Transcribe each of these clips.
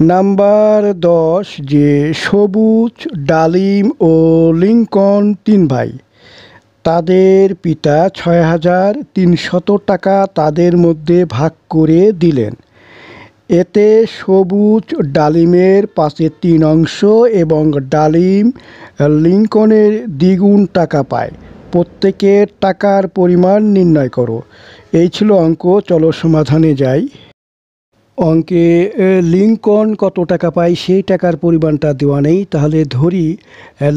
Number 10 যে সবুজ, ডালিম ও লিংকন তিন ভাই, তাদের পিতা ৬,৩০০ টাকা তাদের মধ্যে ভাগ করে দিলেন। এতে সবুজ ডালিমের ৫/৩ অংশ এবং ডালিম লিংকনের দ্বিগুণ টাকা পায়। প্রত্যেকের টাকার পরিমাণ নির্ণয় করো। এই ছিল অঙ্ক। চলো সমাধানে যাই। অঙ্কে লিংকন কত টাকা পায় সেই টাকার পরিমাণটা দেওয়া নেই, তাহলে ধরি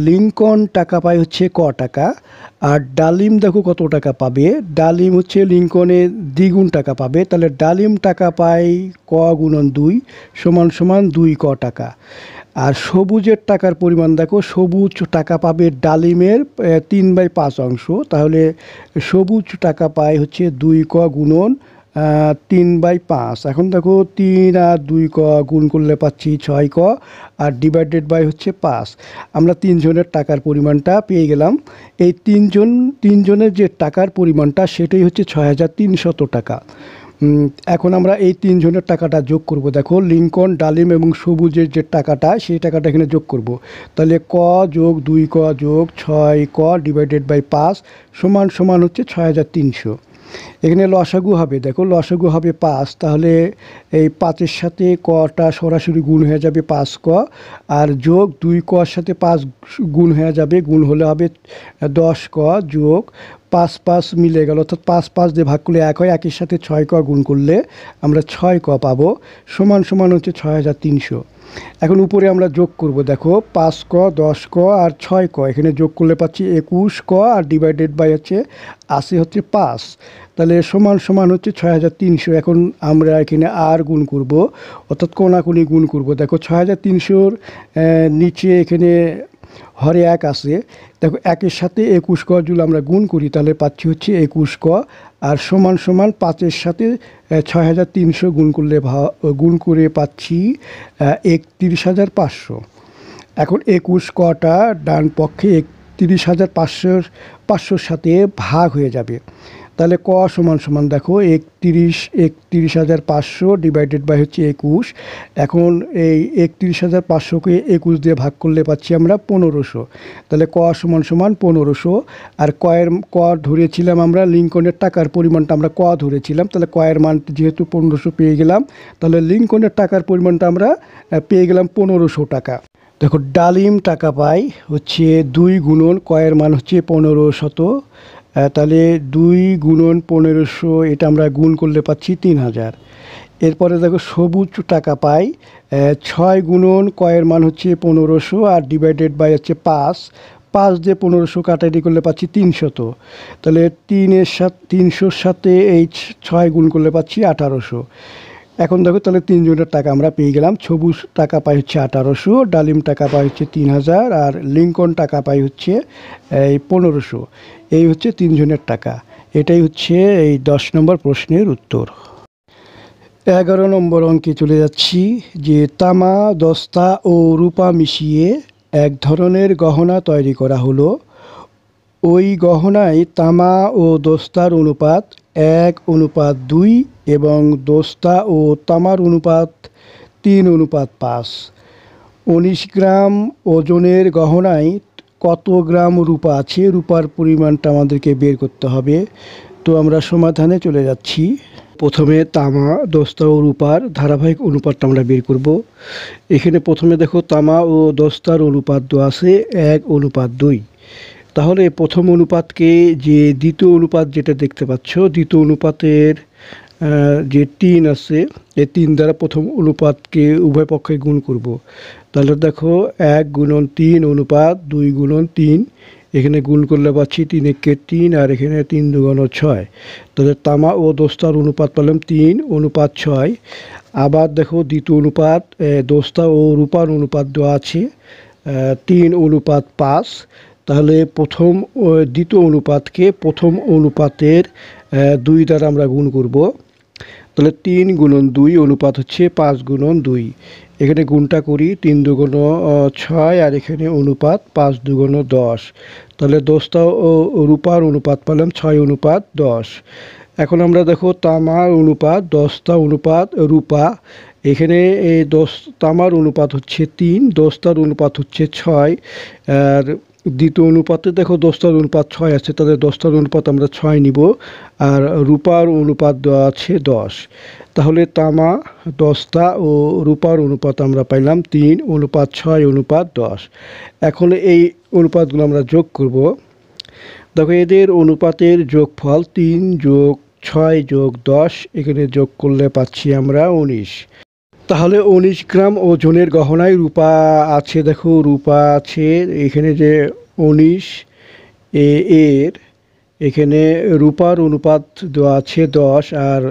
লিংকন টাকা পায় হচ্ছে ক টাকা, আর ডালিম দেখো কত টাকা পাবে। ডালিম হচ্ছে লিংকনের দ্বিগুণ টাকা পাবে, তাহলে ডালিম টাকা পায় ক গুণন 2 সমান সমান 2 ক টাকা। আর সবুজের টাকার পরিমাণ দেখো, সবুজ টাকা পাবে ডালিমের 3/5 অংশ, তাহলে সবুজ টাকা পায় হচ্ছে 2 ক গুণন 3/5। এখন দেখো 3 আর 2 ক গুণ করলে পাচ্ছি 6 ক, আর ডিভাইডেড বাই হচ্ছে 5। আমরা তিনজনের টাকার পরিমাণটা পেয়ে গেলাম। এই তিনজনের যে টাকার পরিমাণটা সেটাই হচ্ছে 6,300 টাকা। এখন আমরা এই তিনজনের টাকাটা যোগ করব। দেখো লিংকন, ডালিম এবং সবুজের যে টাকাটা সেই টাকাটা এখানে যোগ করব। তাহলে ক যোগ 2 ক যোগ 6 ক ডিভাইডেড বাই 5 সমান সমান হচ্ছে 6,300। এখানে লসাগু হবে, দেখো লসাগু হবে 5, তাহলে এই 5-এর সাথে কটা সরাসরি গুণ হয়ে যাবে 5 ক, আর যোগ 2 কর সাথে 5 গুণ হয়ে যাবে, গুণ হলে হবে 10 ক, যোগ 5 মিলে গেল, অর্থাৎ 5 দিয়ে ভাগ করলে 1 হয়, 1-এর সাথে 6 ক গুণ করলে আমরা 6 ক পাবো, সমান সমান হচ্ছে 6,300। এখন উপরে আমরা যোগ করব। দেখো 5 ক, 10 ক আর 6 ক, এখানে যোগ করলে পাচ্ছি 21 ক, আর ডিভাইডেড বাই হচ্ছে 80 হচ্ছে 5, তাহলে সমান সমান হচ্ছে 6,300। এখন আমরা এখানে আর গুণ করব, অর্থাৎ কোনাকুনি গুণ করব। দেখো 6,300-র নিচে এখানে হরে 1 আছে, দেখো 1-এর সাথে 21 ক যদি আমরা গুণ করি তাহলে পাচ্ছি হচ্ছে 21 ক, আর সমান সমান 5-এর সাথে 6,300 গুণ করে পাচ্ছি 31,500। এখন 21 কটা ডান পক্ষে 31,500-500-র সাথে ভাগ হয়ে যাবে, তাহলে ক সমান সমান দেখো 31,500 ডিভাইডেড বাই হচ্ছে 21। এখন এই 31,500-কে 21 দিয়ে ভাগ করলে পাচ্ছি আমরা 1,500, তাহলে ক সমান সমান 1,500। আর ক ধরেছিলাম আমরা লিংকনের টাকার পরিমাণটা আমরা ক ধরেছিলাম, তাহলে কয়ের মান যেহেতু 1,500 পেয়ে গেলাম, তাহলে লিংকনের টাকার পরিমাণটা আমরা পেয়ে গেলাম 1,500 টাকা। দেখো ডালিম টাকা পাই হচ্ছে 2 গুণন কয়ের মান হচ্ছে 1,500, তাহলে 2 গুণন 1,500, এটা আমরা গুণ করলে পাচ্ছি 3,000। এরপরে দেখো সবুজ টাকা পাই 6 গুণন কয়ের মান হচ্ছে 1,500, আর ডিভাইডেড বাই হচ্ছে 5 দিয়ে 1,500 কাটাকাটি করলে পাচ্ছি 300, তাহলে 300-র সাথে এই 6 গুণ করলে পাচ্ছি 1,800। এখন দেখো তাহলে তিনজনের টাকা আমরা পেয়ে গেলাম। সবুজ টাকা পাই হচ্ছে 1,800, ডালিম টাকা পাই হচ্ছে 3,000, আর লিংকন টাকা পাই হচ্ছে এই 1,500। এই হচ্ছে তিনজনের টাকা। এটাই হচ্ছে এই 10 নম্বর প্রশ্নের উত্তর। 11 নম্বর অঙ্কে চলে যাচ্ছি। যে তামা, দস্তা ও রূপা মিশিয়ে এক ধরনের গহনা তৈরি করা হলো। ওই গহনায় তামা ও দস্তার অনুপাত 1:2 এবং দস্তা ও তামার অনুপাত 3:5। 19 গ্রাম ওজনের গহনায় কত গ্রাম রূপা আছে? রূপার পরিমাণটা আমাদেরকে বের করতে হবে। তো আমরা সমাধানে চলে যাচ্ছি। প্রথমে তামা, দস্তা ও রূপার ধারাবাহিক অনুপাতটা আমরা বের করব। এখানে প্রথমে দেখো তামা ও দস্তার অনুপাত দেওয়া আছে 1:2। তাহলে প্রথম অনুপাতকে যে দ্বিতীয় অনুপাত যেটা দেখতে পাচ্ছ, দ্বিতীয় অনুপাতের যে 3 আছে, এই 3 দ্বারা প্রথম অনুপাতকে উভয় পক্ষে গুণ করব। তাহলে দেখো 1 গুণন 3 অনুপাত 2 গুণন 3, এখানে গুণ করলে পাচ্ছি 3 একে 3, আর এখানে 3 দুগুণ 6। তাহলে তামা ও দস্তার অনুপাত পেলাম 3:6। আবার দেখো দ্বিতীয় অনুপাত দস্তা ও রূপার অনুপাত দেওয়া আছে 3:5। তাহলে দ্বিতীয় অনুপাতকে প্রথম অনুপাতের 2 দ্বারা আমরা গুণ করব। তাহলে 3 গুণন 2 অনুপাত হচ্ছে 5 গুণন 2। এখানে গুণটা করি, 3 দুগুণ 6, আর এখানে অনুপাত 5 দুগুণ 10। তাহলে দস্তা ও রূপার অনুপাত পেলাম 6:10। এখন আমরা দেখো তামার অনুপাত, দস্তা অনুপাত রূপা, এখানে এই তামার অনুপাত হচ্ছে 3, দস্তার অনুপাত হচ্ছে 6। আর দ্বিতীয় অনুপাতে দেখো দস্তার অনুপাত 6 আছে, তাহলে দস্তার অনুপাত আমরা 6 নিব। আর রূপার অনুপাত দেওয়া আছে 10। তাহলে তামা, দস্তা ও রূপার অনুপাত আমরা পাইলাম 3:6:10। এখন এই অনুপাতগুলো আমরা যোগ করব। দেখো এদের অনুপাতের যোগফল 3+6+10, এখানে যোগ করলে পাচ্ছি আমরা 19। তাহলে 19 গ্রাম ওজনের গহনায় রূপা আছে। দেখো রূপা আছে এখানে যে 19 এর এখানে রূপার অনুপাত দেওয়া আছে 10, আর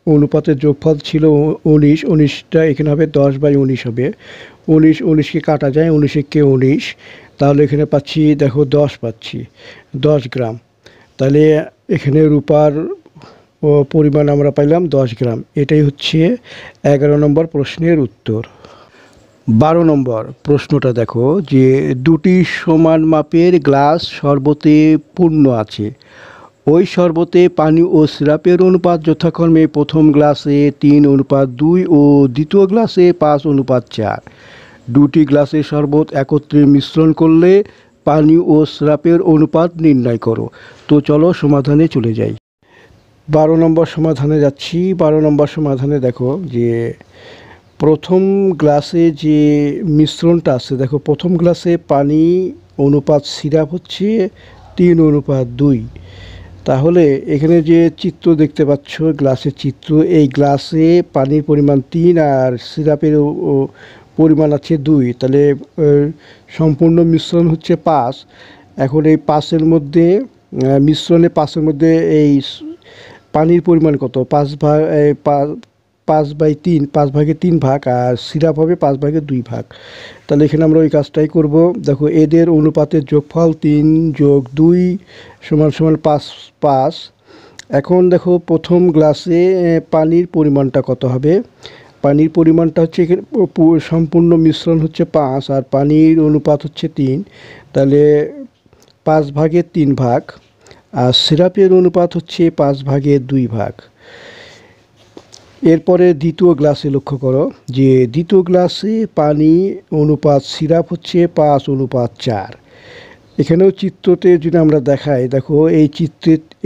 অনুপাতের যোগফল ছিল 19। 19টা এখানে হবে 10/19 হবে। 19কে কাটা যায়, 19 19, তাহলে এখানে পাচ্ছি দেখো 10 পাচ্ছি, 10 গ্রাম। তাহলে এখানে রূপার পরিমাণ আমরা পাইলাম 10 গ্রাম। এটাই হচ্ছে 11 নম্বর প্রশ্নের উত্তর। 12 নম্বর প্রশ্নটা দেখো যে দুটি সমান মাপের গ্লাস শরবতে পূর্ণ আছে। ওই শরবতে পানি ও সিরাপের অনুপাত যথাক্রমে প্রথম গ্লাসে 3:2 ও দ্বিতীয় গ্লাসে 5:4। দুটি গ্লাসে শরবত একত্রে মিশ্রণ করলে পানি ও সিরাপের অনুপাত নির্ণয় করো। তো চলো সমাধানে চলে যাই। 12 নম্বর সমাধানে যাচ্ছি। 12 নম্বর সমাধানে দেখো যে প্রথম গ্লাসে যে মিশ্রণটা আছে, দেখো প্রথম গ্লাসে পানি অনুপাত সিরাপ হচ্ছে 3:2। তাহলে এখানে যে চিত্র দেখতে পাচ্ছ, গ্লাসের চিত্র, এই গ্লাসে পানির পরিমাণ 3 আর সিরাপের পরিমাণ আছে 2, তাহলে সম্পূর্ণ মিশ্রণ হচ্ছে 5। এখন এই 5-এর মধ্যে মিশ্রণে 5-এর মধ্যে এই পানির পরিমাণ কত? 5/3, 5/3 ভাগ, আর সিরাপ হবে 5/2 ভাগ। তাহলে এখানে আমরা ওই কাজটাই করব। দেখো এদের অনুপাতের যোগফল 3+2 = 5। এখন দেখো প্রথম গ্লাসে পানির পরিমাণটা কত হবে? পানির পরিমাণটা হচ্ছে এখানে সম্পূর্ণ মিশ্রণ হচ্ছে 5 আর পানির অনুপাত হচ্ছে 3, তাহলে 5/3 ভাগ। আর সিরাপের অনুপাত হচ্ছে 5/2 ভাগ। এরপরে দ্বিতীয় গ্লাসে লক্ষ্য করো যে দ্বিতীয় গ্লাসে পানি অনুপাত সিরাপ হচ্ছে 5:4। এখানেও চিত্রতে যদি আমরা দেখাই, দেখো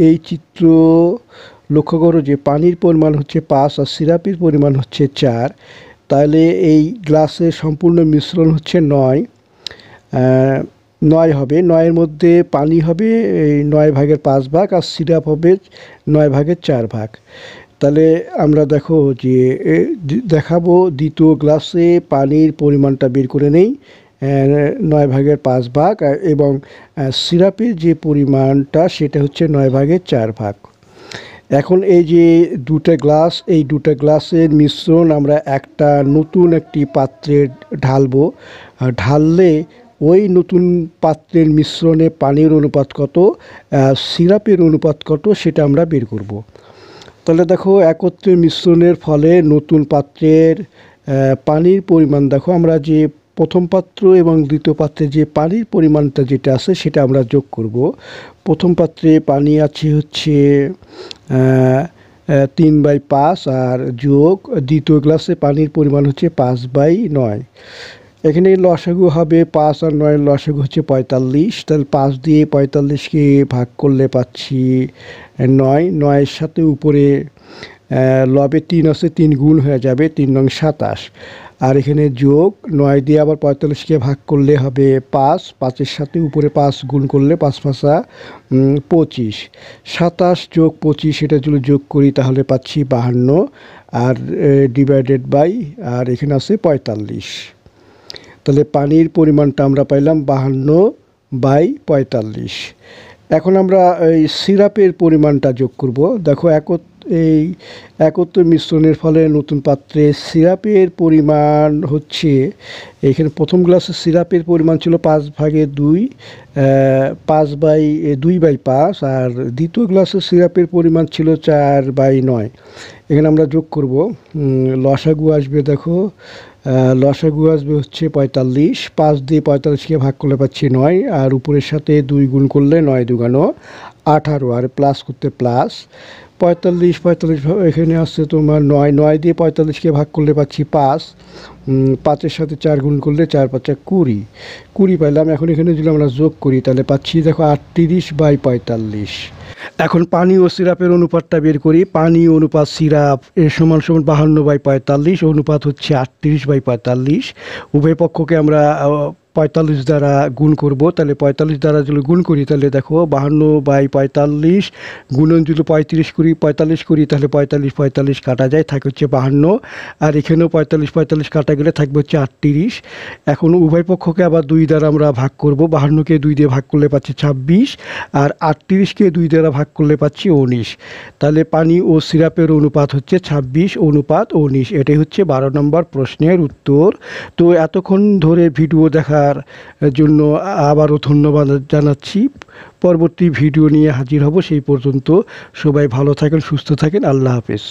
এই চিত্র লক্ষ্য করো যে পানির পরিমাণ হচ্ছে 5 আর সিরাপের পরিমাণ হচ্ছে 4। তাহলে এই গ্লাসের সম্পূর্ণ মিশ্রণ হচ্ছে 9 হবে। 9-এর মধ্যে পানি হবে এই 9/5 ভাগ আর সিরাপ হবে 9/4 ভাগ। তাহলে আমরা দেখো যে দেখাবো দ্বিতীয় গ্লাসে পানির পরিমাণটা বের করে নেই 9/5 ভাগ, এবং সিরাপের যে পরিমাণটা সেটা হচ্ছে 9/4 ভাগ। এখন এই যে দুটো গ্লাস, এই দুটো গ্লাসের মিশ্রণ আমরা একটা নতুন একটি পাত্রে ঢালবো। ঢাললে ওই নতুন পাত্রের মিশ্রণে পানির অনুপাত কত, সিরাপের অনুপাত কত, সেটা আমরা বের করব। তাহলে দেখো একত্রে মিশ্রণের ফলে নতুন পাত্রের পানির পরিমাণ, দেখো আমরা যে প্রথম পাত্র এবং দ্বিতীয় পাত্রে যে পানির পরিমাণটা যেটা আছে সেটা আমরা যোগ করব। প্রথম পাত্রে পানি আছে হচ্ছে 3/5 আর যোগ দ্বিতীয় গ্লাসে পানির পরিমাণ হচ্ছে 5/9। এখানে লসাগু হবে 5 আর 9, লসাগু হচ্ছে 45। তাহলে 5 দিয়ে 45কে ভাগ করলে পাচ্ছি 9। 9-এর সাথে উপরে লবে 3 আছে, 3 গুণ হয়ে যাবে, 3 × 27। আর এখানে যোগ 9 দিয়ে আবার 45কে ভাগ করলে হবে 5। 5-এর সাথে উপরে 5 গুণ করলে 5×5 = 25। 27 + 25 এটা যদি যোগ করি তাহলে পাচ্ছি 52, আর ডিভাইডেড বাই, আর এখানে আছে 45। তাহলে পানির পরিমাণটা আমরা পাইলাম 52/45। এখন আমরা এই সিরাপের পরিমাণটা যোগ করব। দেখো এই একত্র মিশ্রণের ফলে নতুন পাত্রে সিরাপের পরিমাণ হচ্ছে, এখানে প্রথম গ্লাসে সিরাপের পরিমাণ ছিল 5/2, 2/5, আর দ্বিতীয় গ্লাসে সিরাপের পরিমাণ ছিল 4/9। এখানে আমরা যোগ করব, লসাগু আসবে, দেখো লসাগু আসবে হচ্ছে 45। 5 দিয়ে 45কে ভাগ করলে পাচ্ছি 9, আর উপরের সাথে 2 গুণ করলে 9 × 2 = 18, আর প্লাস করতে প্লাস 45 45 এখানে আসছে তোমার 9, 9 দিয়ে 45কে ভাগ করলে পাচ্ছি 5, 5-এর সাথে 4 গুণ করলে 4 × 5 = 20, 20 পাইলাম। এখন এখানে যদি আমরা যোগ করি তাহলে পাচ্ছি দেখো 38/45। এখন পানি ও সিরাপের অনুপাতটা বের করি। পানি অনুপাত সিরাপ এর সমান সমান 52/45, অনুপাত হচ্ছে 38/45। উভয় পক্ষকে আমরা 45 দ্বারা গুণ করব। তাহলে 45 দ্বারা যদি গুণ করি তাহলে দেখো 52/45 গুণন যদি 35 করি 45 করি তাহলে 45 45 কাটা যায়, থাকে হচ্ছে 52। আর এখানেও 45 45 কাটা গেলে থাকবে হচ্ছে 38। এখন উভয় পক্ষকে আবার 2 দ্বারা আমরা ভাগ করব। 52কে 2 দিয়ে ভাগ করলে পাচ্ছি 26, আর 38কে 2 দ্বারা ভাগ করলে পাচ্ছি 19। তাহলে পানি ও সিরাপের অনুপাত হচ্ছে 26:19। এটাই হচ্ছে 12 নম্বর প্রশ্নের উত্তর। তো এতক্ষণ ধরে ভিডিও দেখার জন্য আবারও ধন্যবাদ জানাচ্ছি। পরবর্তী ভিডিও নিয়ে হাজির হব। সেই পর্যন্ত সবাই ভালো থাকেন, সুস্থ থাকেন। আল্লাহ হাফেজ।